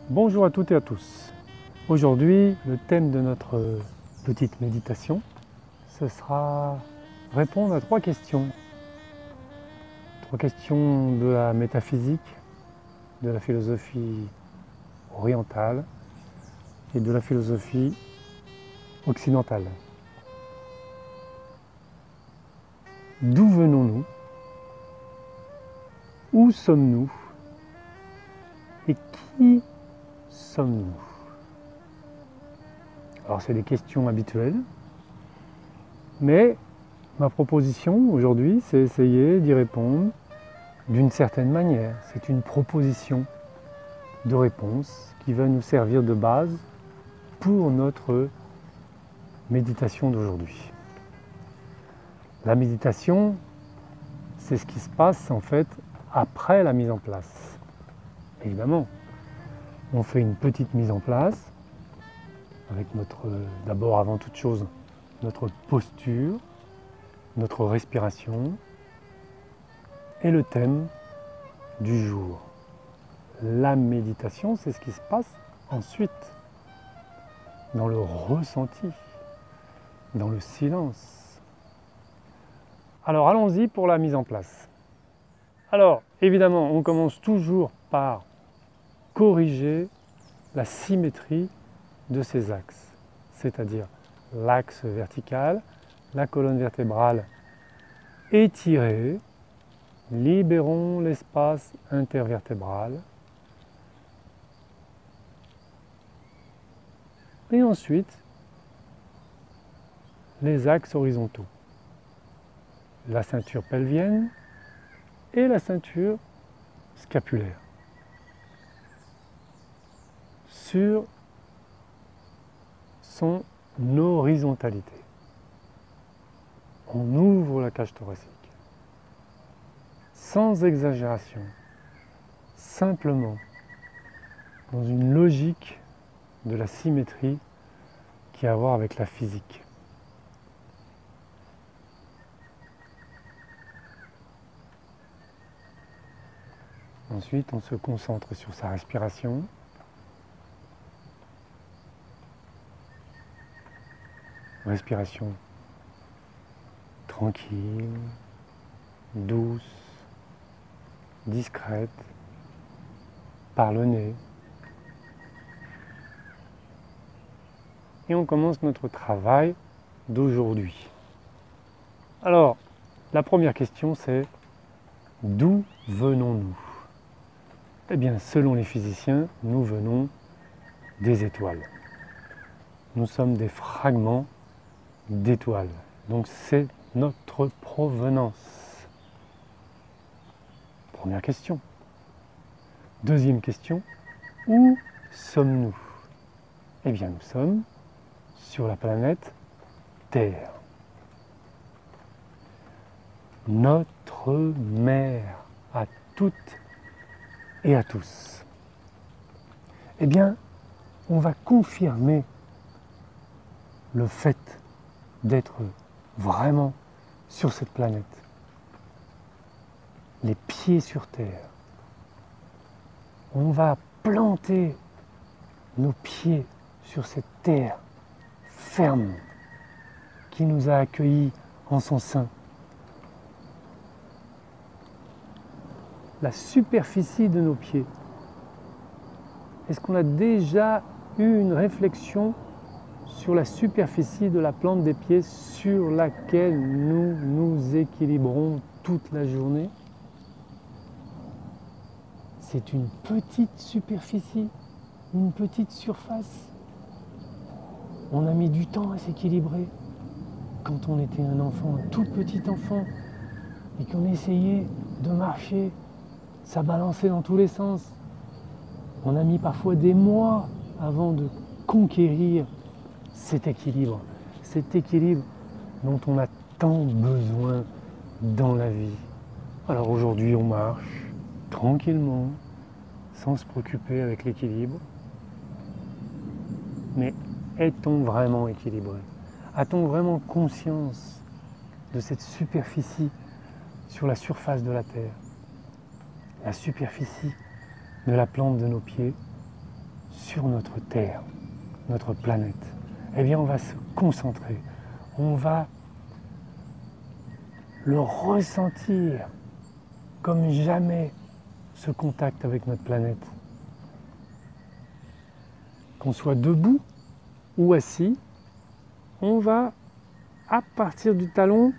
Bonjour à toutes et à tous. Aujourd'hui, le thème de notre petite méditation, ce sera répondre à trois questions. Trois questions de la métaphysique, de la philosophie orientale et de la philosophie occidentale. D'où venons-nous? Où sommes-nous? Et qui sommes-nous? Alors c'est des questions habituelles, mais ma proposition aujourd'hui, c'est essayer d'y répondre d'une certaine manière. C'est une proposition de réponse qui va nous servir de base pour notre méditation d'aujourd'hui. La méditation, c'est ce qui se passe en fait après la mise en place. Évidemment, on fait une petite mise en place avec d'abord avant toute chose, notre posture, notre respiration et le thème du jour. La méditation, c'est ce qui se passe ensuite, dans le ressenti, dans le silence. Alors allons-y pour la mise en place. Alors évidemment, on commence toujours par corriger la symétrie de ces axes, c'est-à-dire l'axe vertical, la colonne vertébrale étirée, libérons l'espace intervertébral et ensuite les axes horizontaux, la ceinture pelvienne et la ceinture scapulaire sur son horizontalité. On ouvre la cage thoracique, sans exagération, simplement dans une logique de la symétrie qui a à voir avec la physique. Ensuite, on se concentre sur sa respiration. Respiration tranquille, douce, discrète, par le nez. Et on commence notre travail d'aujourd'hui. Alors, la première question c'est d'où venons-nous? Eh bien, selon les physiciens, nous venons des étoiles. Nous sommes des fragments d'étoiles. Donc c'est notre provenance. Première question. Deuxième question, où sommes-nous? Eh bien, nous sommes sur la planète Terre. Notre mère à toutes et à tous. Eh bien, on va confirmer le fait d'être vraiment sur cette planète, les pieds sur terre. On va planter nos pieds sur cette terre ferme qui nous a accueillis en son sein. La superficie de nos pieds. Est-ce qu'on a déjà eu une réflexion sur la superficie de la plante des pieds sur laquelle nous nous équilibrons toute la journée? C'est une petite superficie, une petite surface. On a mis du temps à s'équilibrer. Quand on était un enfant, un tout petit enfant, et qu'on essayait de marcher, ça balançait dans tous les sens. On a mis parfois des mois avant de conquérir cet équilibre dont on a tant besoin dans la vie. Alors aujourd'hui, on marche tranquillement, sans se préoccuper avec l'équilibre. Mais est-on vraiment équilibré? A-t-on vraiment conscience de cette superficie sur la surface de la Terre? La superficie de la plante de nos pieds sur notre Terre, notre planète, eh bien on va se concentrer, on va le ressentir comme jamais ce contact avec notre planète. Qu'on soit debout ou assis, on va, à partir du talon,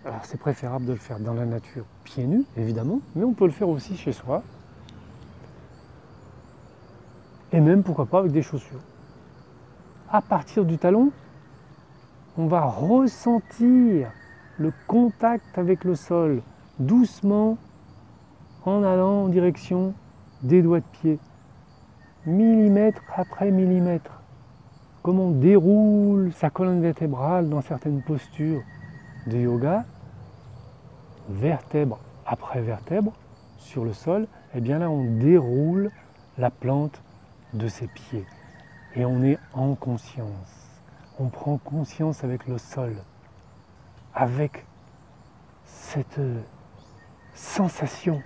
alors c'est préférable de le faire dans la nature, pieds nus évidemment, mais on peut le faire aussi chez soi, et même pourquoi pas avec des chaussures. À partir du talon, on va ressentir le contact avec le sol, doucement, en allant en direction des doigts de pied, millimètre après millimètre, comme on déroule sa colonne vertébrale dans certaines postures de yoga, vertèbre après vertèbre, sur le sol, et bien là on déroule la plante de ses pieds et on est en conscience. On prend conscience avec le sol, avec cette sensation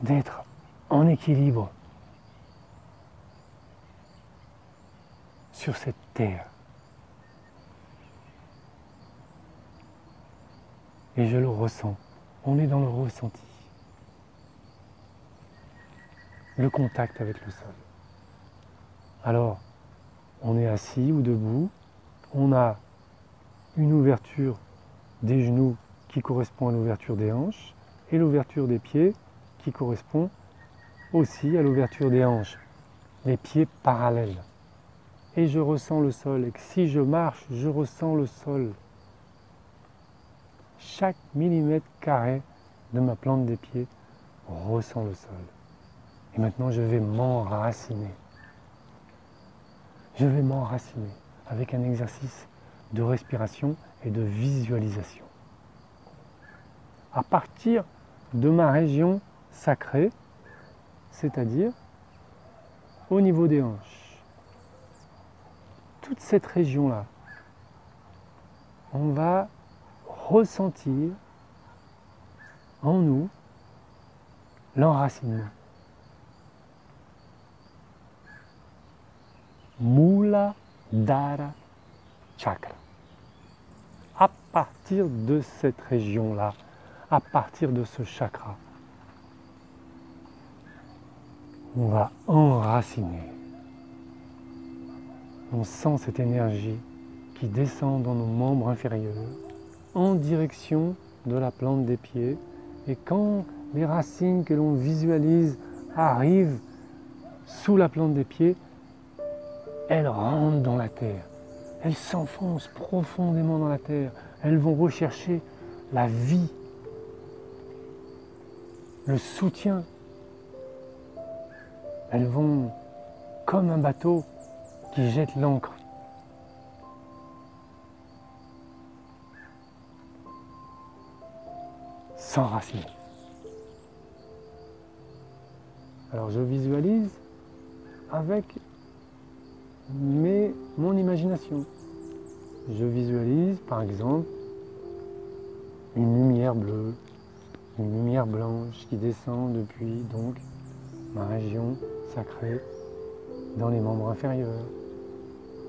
d'être en équilibre sur cette terre. Et je le ressens, on est dans le ressenti, le contact avec le sol. Alors, on est assis ou debout, on a une ouverture des genoux qui correspond à l'ouverture des hanches et l'ouverture des pieds qui correspond aussi à l'ouverture des hanches, les pieds parallèles. Et je ressens le sol, et que si je marche, je ressens le sol. Chaque millimètre carré de ma plante des pieds ressent le sol. Et maintenant, je vais m'enraciner. Je vais m'enraciner avec un exercice de respiration et de visualisation. À partir de ma région sacrée, c'est-à-dire au niveau des hanches. Toute cette région-là, on va ressentir en nous l'enracinement. Muladhara Chakra. À partir de cette région-là, à partir de ce chakra, on va enraciner. On sent cette énergie qui descend dans nos membres inférieurs en direction de la plante des pieds. Et quand les racines que l'on visualise arrivent sous la plante des pieds, elles rentrent dans la terre. Elles s'enfoncent profondément dans la terre. Elles vont rechercher la vie, le soutien. Elles vont, comme un bateau qui jette l'ancre, s'enraciner. Alors je visualise avec mon imagination. Je visualise par exemple une lumière bleue, une lumière blanche qui descend depuis donc ma région sacrée dans les membres inférieurs.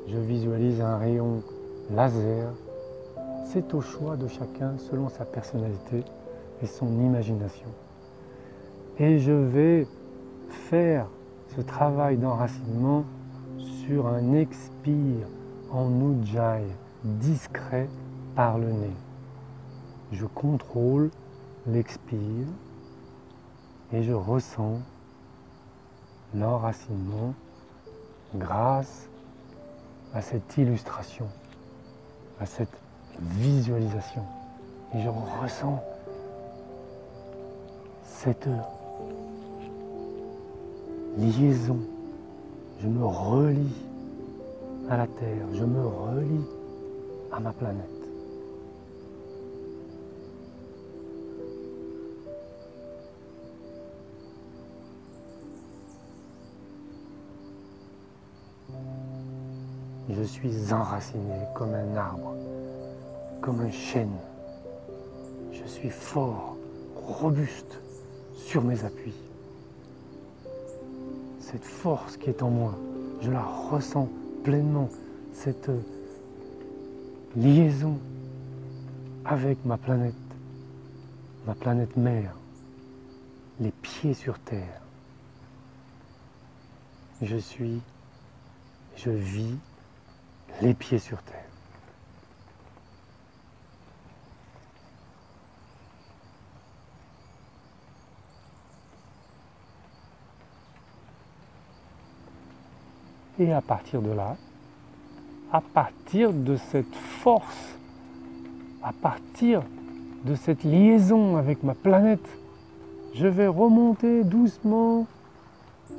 Je visualise un rayon laser. C'est au choix de chacun selon sa personnalité et son imagination. Et je vais faire ce travail d'enracinement sur un expire en Ujjayi, discret par le nez. Je contrôle l'expire et je ressens l'enracinement grâce à cette illustration, à cette visualisation. Et je ressens cette liaison. Je me relie à la Terre, je me relie à ma planète. Je suis enraciné comme un arbre, comme un chêne. Je suis fort, robuste sur mes appuis. cette force qui est en moi. Je la ressens pleinement, cette liaison avec ma planète mère, les pieds sur terre. Je vis les pieds sur terre. Et à partir de là, à partir de cette force, à partir de cette liaison avec ma planète, je vais remonter doucement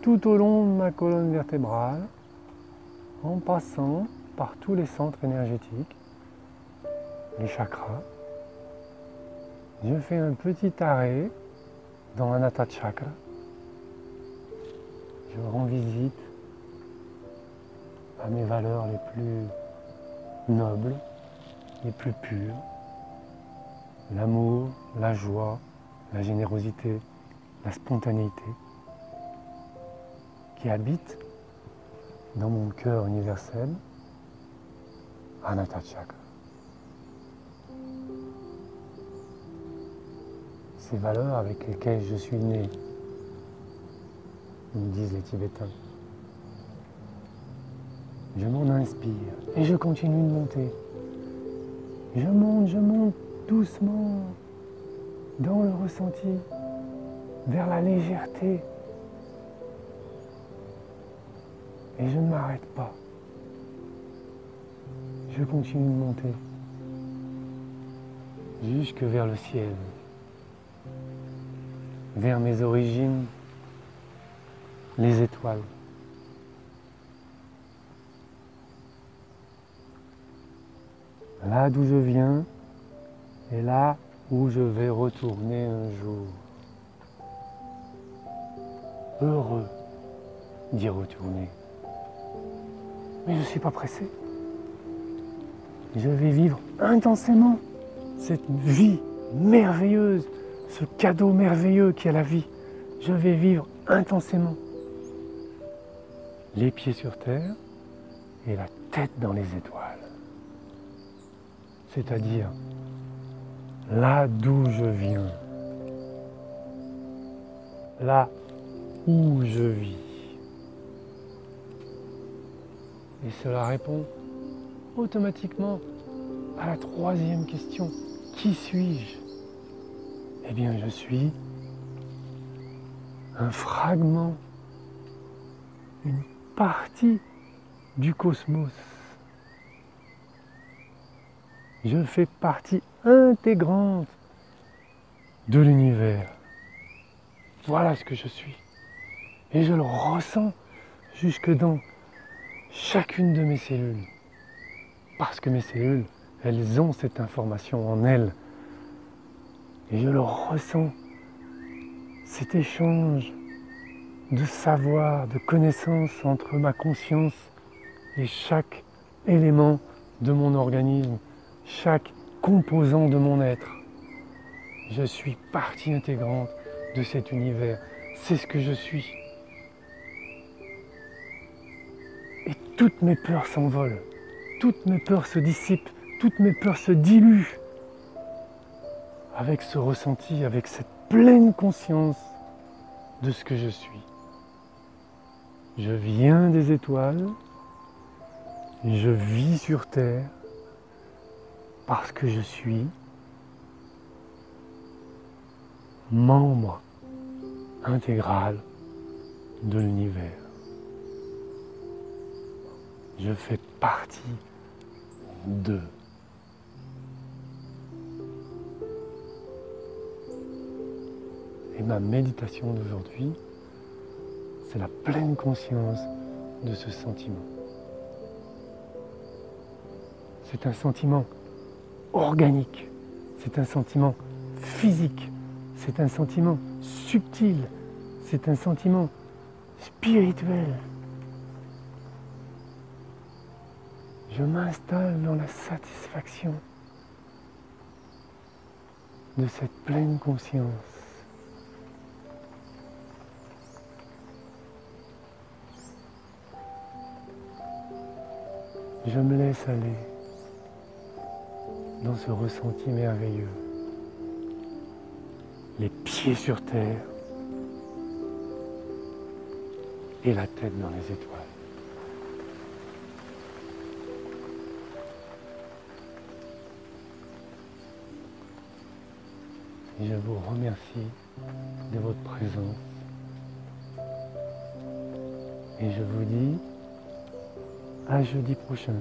tout au long de ma colonne vertébrale, en passant par tous les centres énergétiques, les chakras. Je fais un petit arrêt dans Anahata Chakra. Je rends visite à mes valeurs les plus nobles, les plus pures. L'amour, la joie, la générosité, la spontanéité qui habitent dans mon cœur universel, Anahata Chakra. Ces valeurs avec lesquelles je suis né, nous disent les Tibétains. Je m'en inspire et je continue de monter. Je monte doucement dans le ressenti, vers la légèreté. Et je ne m'arrête pas. Je continue de monter jusque vers le ciel, vers mes origines, les étoiles. Là d'où je viens et là où je vais retourner un jour. Heureux d'y retourner. Mais je ne suis pas pressé. Je vais vivre intensément cette vie merveilleuse, ce cadeau merveilleux qu'est la vie. Je vais vivre intensément. Les pieds sur terre et la tête dans les étoiles. C'est-à-dire là d'où je viens, là où je vis. Et cela répond automatiquement à la troisième question. Qui suis-je? Eh bien, je suis un fragment, une partie du cosmos. Je fais partie intégrante de l'univers. Voilà ce que je suis. Et je le ressens jusque dans chacune de mes cellules. Parce que mes cellules, elles ont cette information en elles. Et je le ressens, cet échange de savoir, de connaissance entre ma conscience et chaque élément de mon organisme, chaque composant de mon être. Je suis partie intégrante de cet univers. C'est ce que je suis. Et toutes mes peurs s'envolent, toutes mes peurs se dissipent, toutes mes peurs se diluent avec ce ressenti, avec cette pleine conscience de ce que je suis. Je viens des étoiles, je vis sur terre parce que je suis membre intégral de l'univers. Je fais partie d'eux. Et ma méditation d'aujourd'hui, c'est la pleine conscience de ce sentiment. C'est un sentiment organique, c'est un sentiment physique, c'est un sentiment subtil, c'est un sentiment spirituel. Je m'installe dans la satisfaction de cette pleine conscience. Je me laisse aller dans ce ressenti merveilleux. Les pieds sur terre et la tête dans les étoiles. Et je vous remercie de votre présence. Et je vous dis à jeudi prochain.